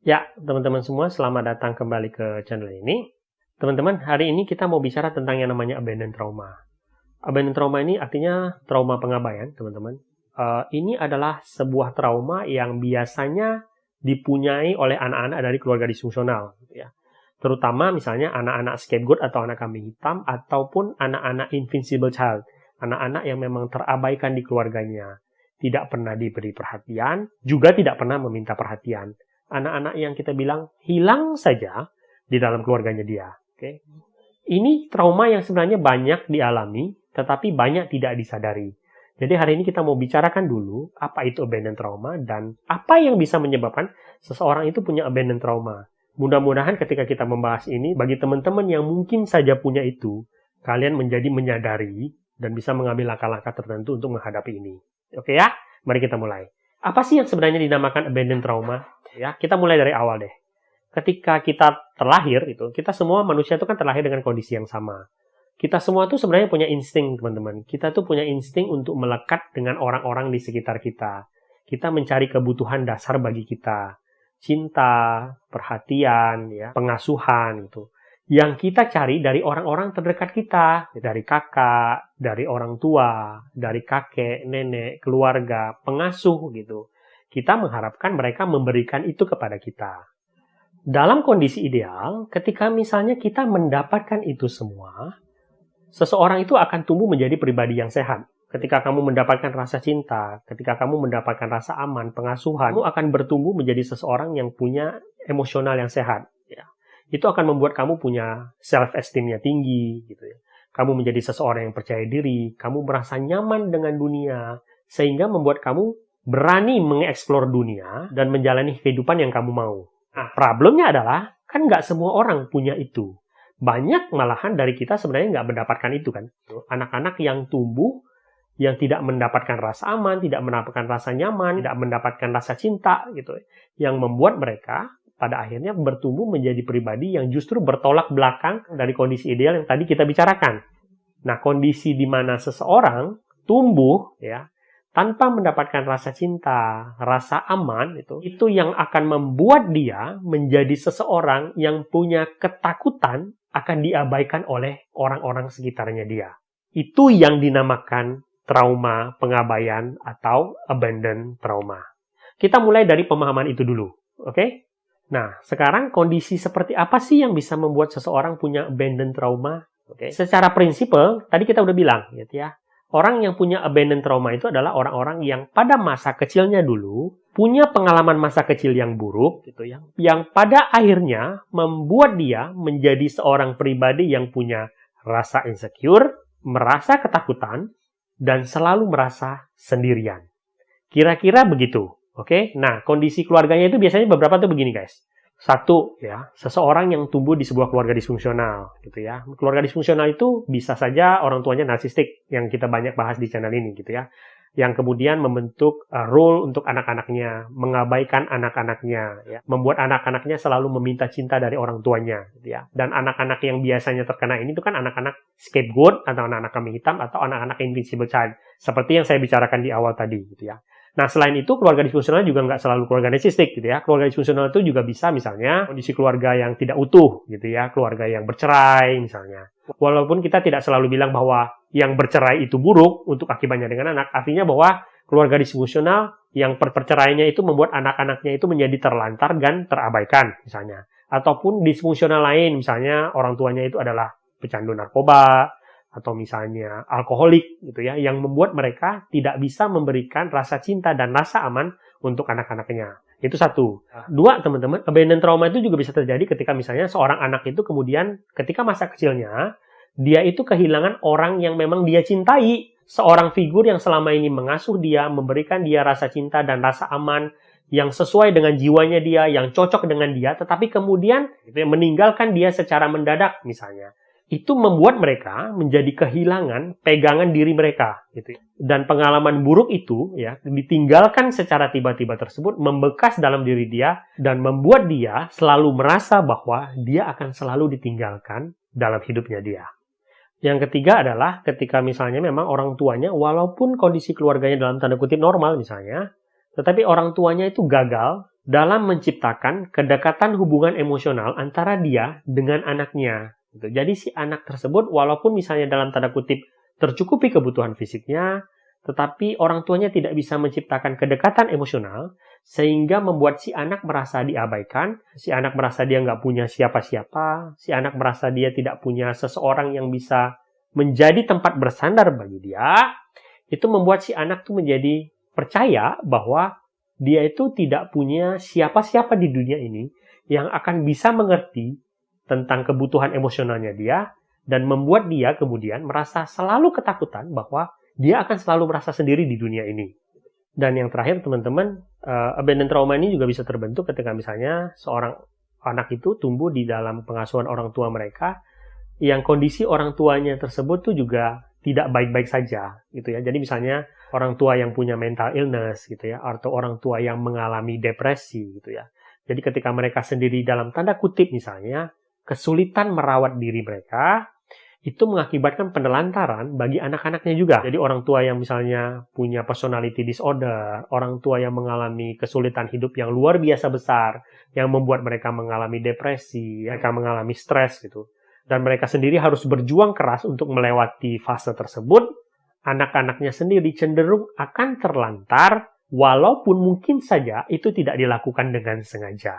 Ya, teman-teman semua, selamat datang kembali ke channel ini. Teman-teman, hari ini kita mau bicara tentang yang namanya abandon trauma. Abandon trauma ini artinya trauma pengabaian, teman-teman. Ini adalah sebuah trauma yang biasanya dipunyai oleh anak-anak dari keluarga disfungsional, ya. Terutama misalnya anak-anak scapegoat atau anak kambing hitam, ataupun anak-anak invincible child, anak-anak yang memang terabaikan di keluarganya, tidak pernah diberi perhatian, juga tidak pernah meminta perhatian. Anak-anak yang kita bilang hilang saja di dalam keluarganya dia. Okay? Ini trauma yang sebenarnya banyak dialami, tetapi banyak tidak disadari. Jadi hari ini kita mau bicarakan dulu apa itu abandon trauma dan apa yang bisa menyebabkan seseorang itu punya abandon trauma. Mudah-mudahan ketika kita membahas ini, bagi teman-teman yang mungkin saja punya itu, kalian menjadi menyadari dan bisa mengambil langkah-langkah tertentu untuk menghadapi ini. Oke ya? Mari kita mulai. Apa sih yang sebenarnya dinamakan abandon trauma? Ya, kita mulai dari awal deh. Ketika kita terlahir, kita semua manusia itu kan terlahir dengan kondisi yang sama. Kita semua tuh sebenarnya punya insting, teman-teman. Kita tuh punya insting untuk melekat dengan orang-orang di sekitar kita. Kita mencari kebutuhan dasar bagi kita. Cinta, perhatian, ya, pengasuhan, gitu. Yang kita cari dari orang-orang terdekat kita. Dari kakak, dari orang tua, dari kakek, nenek, keluarga, pengasuh, gitu. Kita mengharapkan mereka memberikan itu kepada kita. Dalam kondisi ideal, ketika misalnya kita mendapatkan itu semua, seseorang itu akan tumbuh menjadi pribadi yang sehat. Ketika kamu mendapatkan rasa cinta, ketika kamu mendapatkan rasa aman, pengasuhan, kamu akan bertumbuh menjadi seseorang yang punya emosional yang sehat. Ya. Itu akan membuat kamu punya self-esteem-nya tinggi. Gitu ya. Kamu menjadi seseorang yang percaya diri, kamu merasa nyaman dengan dunia, sehingga membuat kamu berani mengeksplor dunia dan menjalani kehidupan yang kamu mau. Nah, problemnya adalah, kan nggak semua orang punya itu. Banyak malahan dari kita sebenarnya nggak mendapatkan itu kan. Anak-anak yang tumbuh, yang tidak mendapatkan rasa aman, tidak mendapatkan rasa nyaman, tidak mendapatkan rasa cinta, gitu. Yang membuat mereka pada akhirnya bertumbuh menjadi pribadi yang justru bertolak belakang dari kondisi ideal yang tadi kita bicarakan. Nah, kondisi di mana seseorang tumbuh, ya, tanpa mendapatkan rasa cinta, rasa aman, itu yang akan membuat dia menjadi seseorang yang punya ketakutan akan diabaikan oleh orang-orang sekitarnya dia. Itu yang dinamakan trauma pengabaian atau abandon trauma. Kita mulai dari pemahaman itu dulu, oke? Nah, sekarang kondisi seperti apa sih yang bisa membuat seseorang punya abandon trauma? Oke? Secara prinsipal, tadi kita udah bilang, gitu ya. Orang yang punya abandon trauma itu adalah orang-orang yang pada masa kecilnya dulu punya pengalaman masa kecil yang buruk, gitu ya, yang pada akhirnya membuat dia menjadi seorang pribadi yang punya rasa insecure, merasa ketakutan, dan selalu merasa sendirian. Kira-kira begitu, oke? Nah, kondisi keluarganya itu biasanya beberapa tuh begini, guys. Satu, ya, seseorang yang tumbuh di sebuah keluarga disfungsional, gitu ya. Keluarga disfungsional itu bisa saja orang tuanya narsistik, yang kita banyak bahas di channel ini, gitu ya. Yang kemudian membentuk role untuk anak-anaknya, mengabaikan anak-anaknya, ya. Membuat anak-anaknya selalu meminta cinta dari orang tuanya, gitu ya. Dan anak-anak yang biasanya terkena ini itu kan anak-anak scapegoat, atau anak-anak kambing hitam, atau anak-anak invincible child. Seperti yang saya bicarakan di awal tadi, gitu ya. Nah, selain itu, keluarga disfungsional juga nggak selalu keluarga narsistik, gitu ya. Keluarga disfungsional itu juga bisa, misalnya, kondisi keluarga yang tidak utuh, gitu ya. Keluarga yang bercerai, misalnya. Walaupun kita tidak selalu bilang bahwa yang bercerai itu buruk untuk akibatnya dengan anak, artinya bahwa keluarga disfungsional yang perceraiannya itu membuat anak-anaknya itu menjadi terlantar dan terabaikan, misalnya. Ataupun disfungsional lain, misalnya orang tuanya itu adalah pecandu narkoba, atau misalnya alkoholik, gitu ya, yang membuat mereka tidak bisa memberikan rasa cinta dan rasa aman untuk anak-anaknya. Itu satu. Dua, teman-teman, abandon trauma itu juga bisa terjadi ketika misalnya seorang anak itu kemudian ketika masa kecilnya, dia itu kehilangan orang yang memang dia cintai. Seorang figur yang selama ini mengasuh dia, memberikan dia rasa cinta dan rasa aman, yang sesuai dengan jiwanya dia, yang cocok dengan dia, tetapi kemudian meninggalkan dia secara mendadak, misalnya. Itu membuat mereka menjadi kehilangan pegangan diri mereka, gitu. Dan pengalaman buruk itu, ya, ditinggalkan secara tiba-tiba tersebut membekas dalam diri dia dan membuat dia selalu merasa bahwa dia akan selalu ditinggalkan dalam hidupnya dia. Yang ketiga adalah ketika misalnya memang orang tuanya, walaupun kondisi keluarganya dalam tanda kutip normal misalnya, tetapi orang tuanya itu gagal dalam menciptakan kedekatan hubungan emosional antara dia dengan anaknya. Jadi si anak tersebut walaupun misalnya dalam tanda kutip tercukupi kebutuhan fisiknya, tetapi orang tuanya tidak bisa menciptakan kedekatan emosional, sehingga membuat si anak merasa diabaikan, si anak merasa dia nggak punya siapa-siapa, si anak merasa dia tidak punya seseorang yang bisa menjadi tempat bersandar bagi dia, itu membuat si anak tuh menjadi percaya bahwa dia itu tidak punya siapa-siapa di dunia ini yang akan bisa mengerti tentang kebutuhan emosionalnya dia, dan membuat dia kemudian merasa selalu ketakutan bahwa dia akan selalu merasa sendiri di dunia ini. Dan yang terakhir teman-teman, abandon trauma ini juga bisa terbentuk ketika misalnya seorang anak itu tumbuh di dalam pengasuhan orang tua mereka, yang kondisi orang tuanya tersebut tuh juga tidak baik-baik saja, gitu ya. Jadi misalnya orang tua yang punya mental illness, gitu ya, atau orang tua yang mengalami depresi, gitu ya. Jadi ketika mereka sendiri dalam tanda kutip misalnya kesulitan merawat diri mereka, itu mengakibatkan penelantaran bagi anak-anaknya juga. Jadi orang tua yang misalnya punya personality disorder, orang tua yang mengalami kesulitan hidup yang luar biasa besar, yang membuat mereka mengalami depresi, mereka mengalami stres gitu. Dan mereka sendiri harus berjuang keras untuk melewati fase tersebut, anak-anaknya sendiri cenderung akan terlantar, walaupun mungkin saja itu tidak dilakukan dengan sengaja.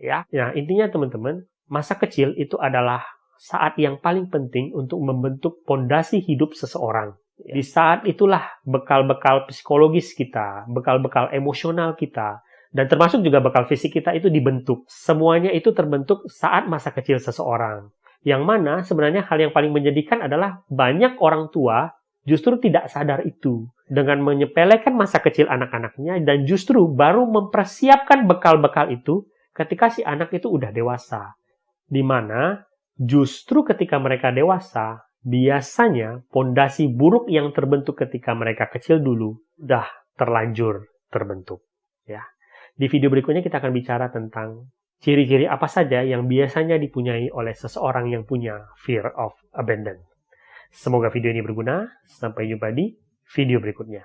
Ya, nah intinya teman-teman, masa kecil itu adalah saat yang paling penting untuk membentuk pondasi hidup seseorang. Di saat itulah bekal-bekal psikologis kita, bekal-bekal emosional kita, dan termasuk juga bekal fisik kita itu dibentuk. Semuanya itu terbentuk saat masa kecil seseorang. Yang mana sebenarnya hal yang paling menyedihkan adalah banyak orang tua justru tidak sadar itu. Dengan menyepelekan masa kecil anak-anaknya dan justru baru mempersiapkan bekal-bekal itu ketika si anak itu udah dewasa. Di mana justru ketika mereka dewasa, biasanya pondasi buruk yang terbentuk ketika mereka kecil dulu udah terlanjur terbentuk. Ya. Di video berikutnya kita akan bicara tentang ciri-ciri apa saja yang biasanya dipunyai oleh seseorang yang punya fear of abandon. Semoga video ini berguna. Sampai jumpa di video berikutnya.